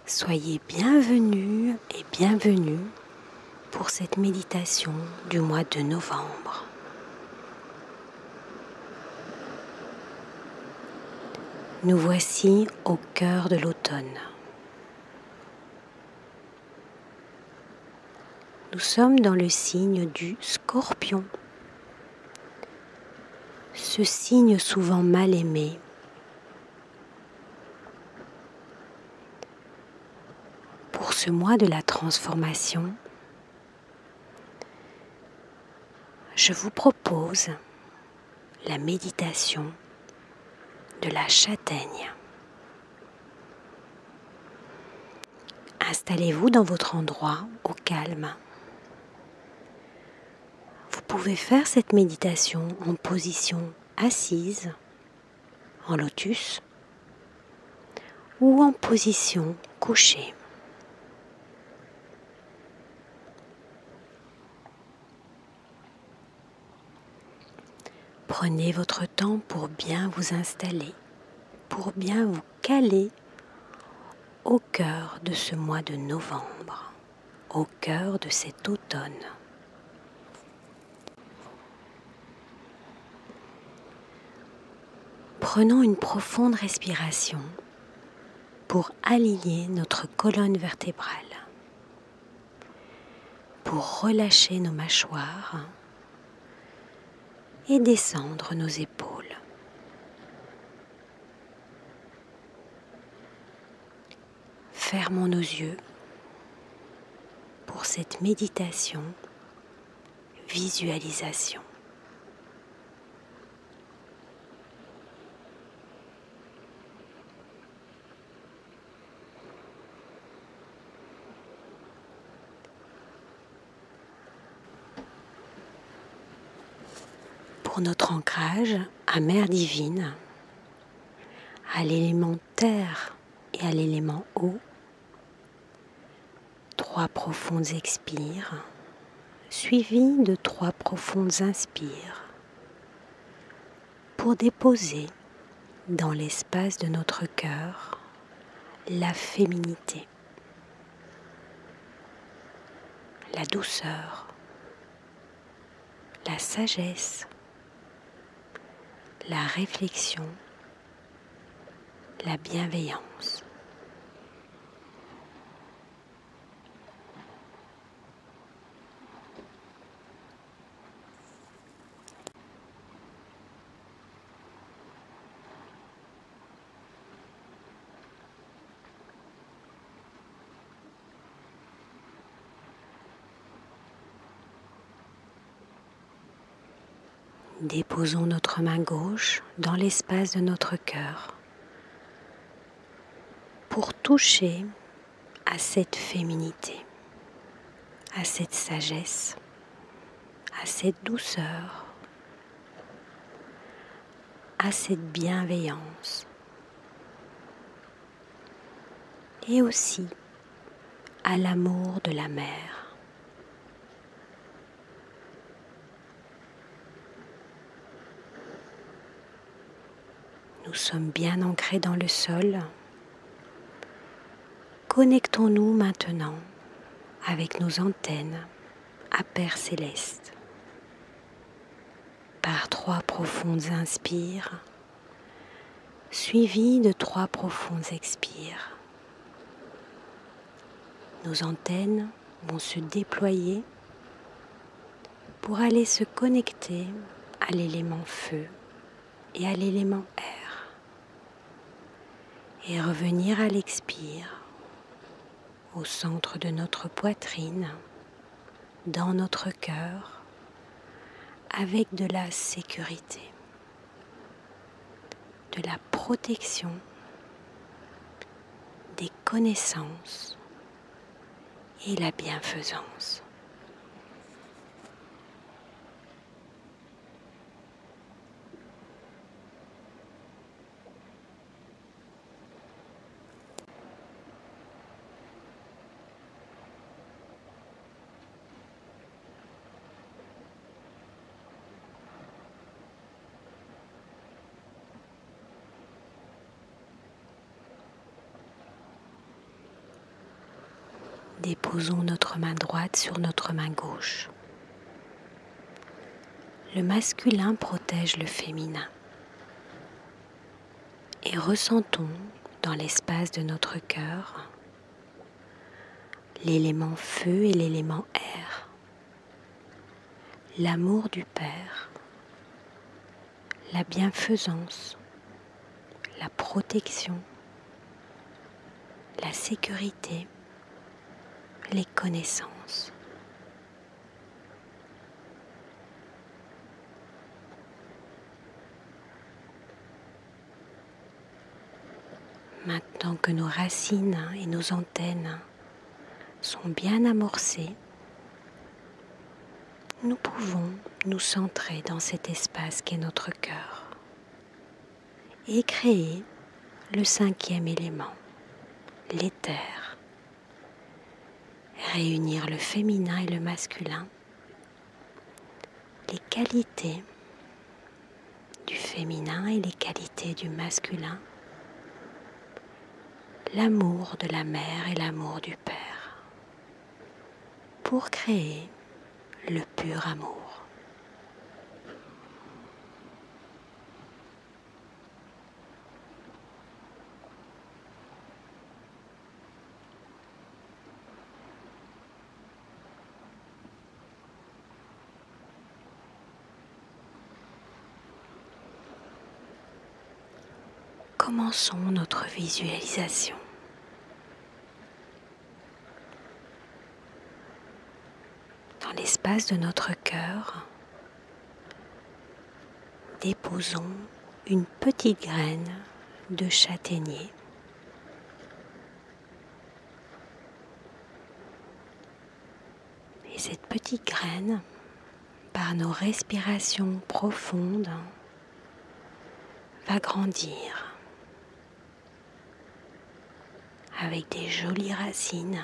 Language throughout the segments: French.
Soyez bienvenus et bienvenue pour cette méditation du mois de novembre. Nous voici au cœur de l'automne. Nous sommes dans le signe du Scorpion. Ce signe souvent mal aimé. Pour ce mois de la transformation, je vous propose la méditation de la châtaigne. Installez-vous dans votre endroit au calme. Vous pouvez faire cette méditation en position assise, en lotus, ou en position couchée. Prenez votre temps pour bien vous installer, pour bien vous caler au cœur de ce mois de novembre, au cœur de cet automne. Prenons une profonde respiration pour aligner notre colonne vertébrale, pour relâcher nos mâchoires et descendre nos épaules. Fermons nos yeux pour cette méditation, visualisation. Pour notre ancrage à Mère Divine, à l'élément terre et à l'élément eau, 3 profondes expires, suivies de 3 profondes inspires, pour déposer dans l'espace de notre cœur la féminité, la douceur, la sagesse, la réflexion, la bienveillance. Déposons notre main gauche dans l'espace de notre cœur pour toucher à cette féminité, à cette sagesse, à cette douceur, à cette bienveillance et aussi à l'amour de la mère. Nous sommes bien ancrés dans le sol. Connectons-nous maintenant avec nos antennes à Père Céleste. Par 3 profondes inspires, suivies de 3 profondes expires. Nos antennes vont se déployer pour aller se connecter à l'élément feu et à l'élément air. Et revenir à l'expire, au centre de notre poitrine, dans notre cœur, avec de la sécurité, de la protection, des connaissances et la bienfaisance. Déposons notre main droite sur notre main gauche. Le masculin protège le féminin. Et ressentons dans l'espace de notre cœur l'élément feu et l'élément air, l'amour du Père, la bienfaisance, la protection, la sécurité, les connaissances. Maintenant que nos racines et nos antennes sont bien amorcées, nous pouvons nous centrer dans cet espace qu'est notre cœur et créer le cinquième élément, l'éther. Réunir le féminin et le masculin, les qualités du féminin et les qualités du masculin, l'amour de la mère et l'amour du père, pour créer le pur amour. Commençons notre visualisation. Dans l'espace de notre cœur, déposons une petite graine de châtaignier. Et cette petite graine, par nos respirations profondes, va grandir avec des jolies racines,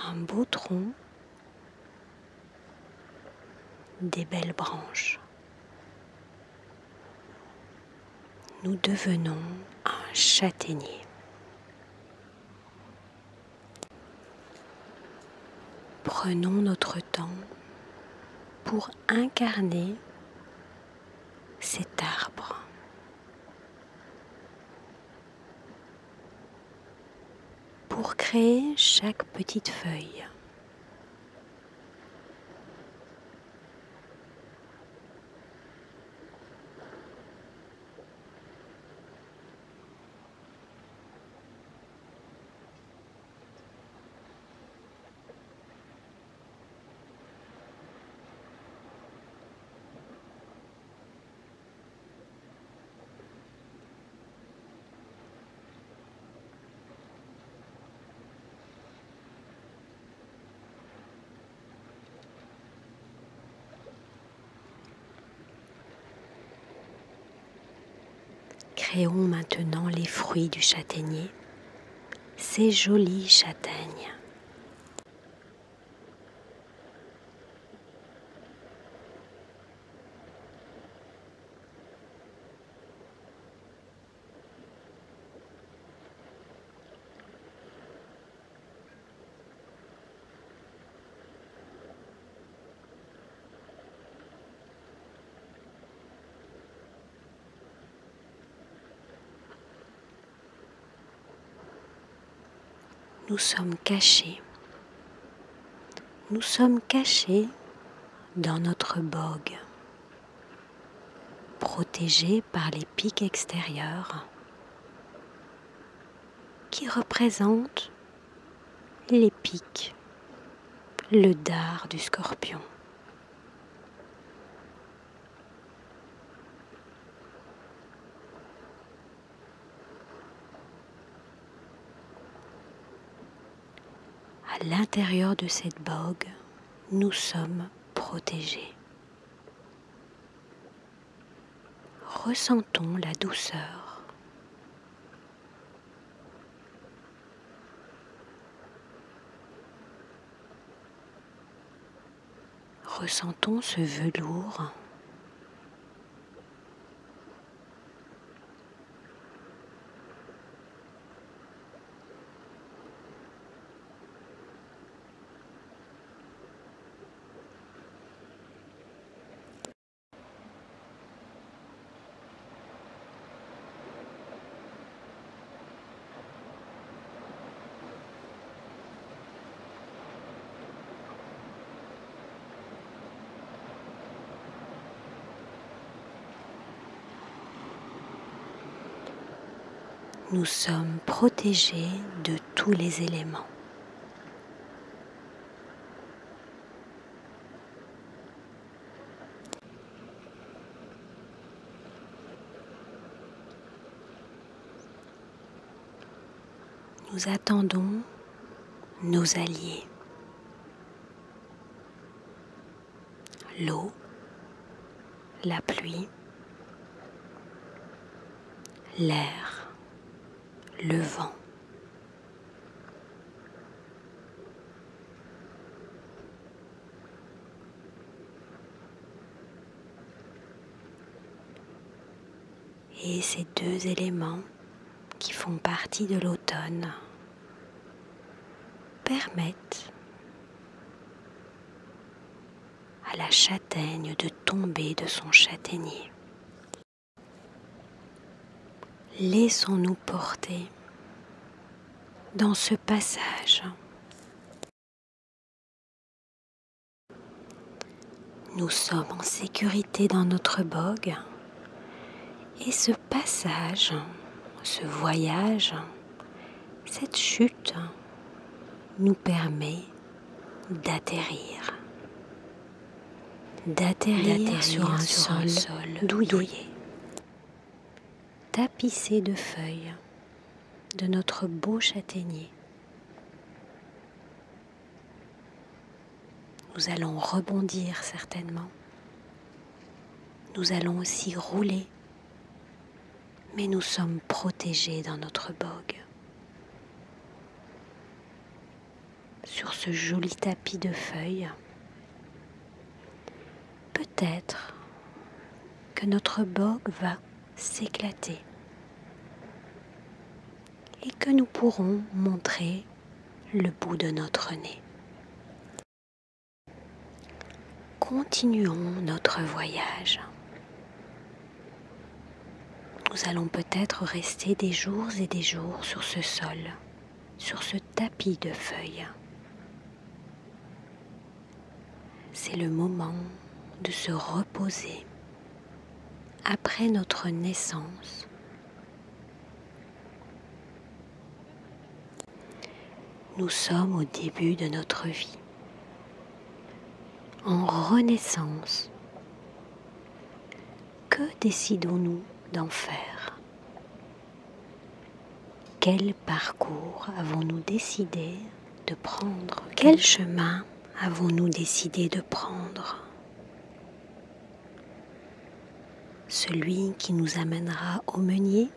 un beau tronc, des belles branches. Nous devenons un châtaignier. Prenons notre temps pour incarner cet arbre. Pour créer chaque petite feuille. Créons maintenant les fruits du châtaignier, ces jolies châtaignes. Nous sommes cachés. Nous sommes cachés dans notre bogue, protégés par les pics extérieurs qui représentent les pics, le dard du scorpion. À l'intérieur de cette bogue, nous sommes protégés. Ressentons la douceur. Ressentons ce velours. Nous sommes protégés de tous les éléments. Nous attendons nos alliés. L'eau, la pluie, l'air, le vent. Et ces deux éléments qui font partie de l'automne permettent à la châtaigne de tomber de son châtaignier. Laissons-nous porter dans ce passage. Nous sommes en sécurité dans notre bogue et ce passage, ce voyage, cette chute nous permet d'atterrir sur un sol douillet, tapissé de feuilles de notre beau châtaignier. Nous allons rebondir certainement. Nous allons aussi rouler, mais nous sommes protégés dans notre bogue. Sur ce joli tapis de feuilles, peut-être que notre bogue va s'éclater et que nous pourrons montrer le bout de notre nez. Continuons notre voyage. Nous allons peut-être rester des jours et des jours sur ce sol, sur ce tapis de feuilles. C'est le moment de se reposer après notre naissance. Nous sommes au début de notre vie, en renaissance. Que décidons-nous d'en faire? Quel parcours avons-nous décidé de prendre? Quel chemin avons-nous décidé de prendre? Celui qui nous amènera au meunier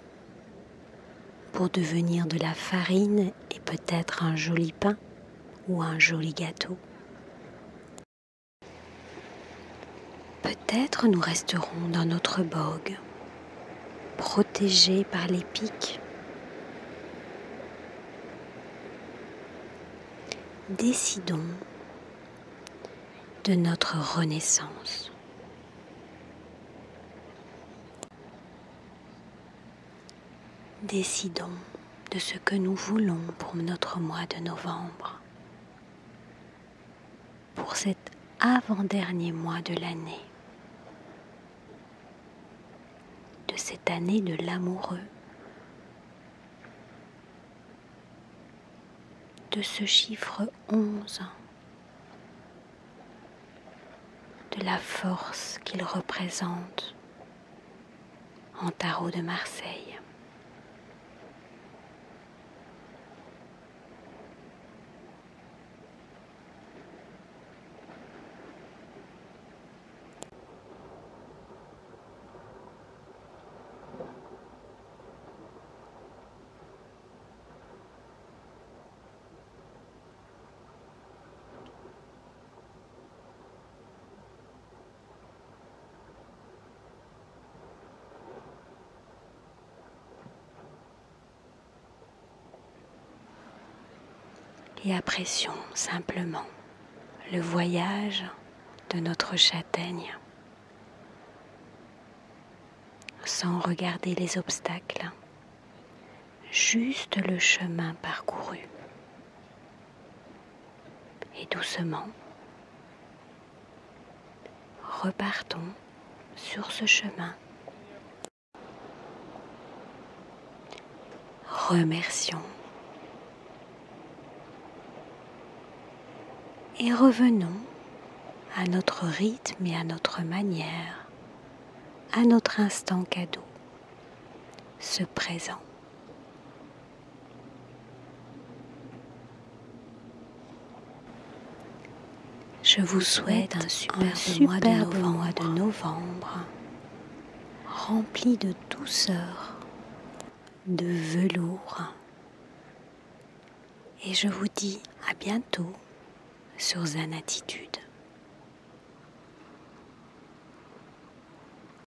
pour devenir de la farine et peut-être un joli pain ou un joli gâteau. Peut-être nous resterons dans notre bogue, protégés par les pics. Décidons de notre renaissance. Décidons de ce que nous voulons pour notre mois de novembre, pour cet avant-dernier mois de l'année, de cette année de l'amoureux, de ce chiffre 11, de la force qu'il représente en tarot de Marseille. Et apprécions simplement le voyage de notre châtaigne sans regarder les obstacles, juste le chemin parcouru. Et doucement, repartons sur ce chemin. remercions. Et revenons à notre rythme et à notre manière, à notre instant cadeau, ce présent. Je vous souhaite un superbe mois de novembre, rempli de douceur, de velours. Et je vous dis à bientôt sur Zen Attitude.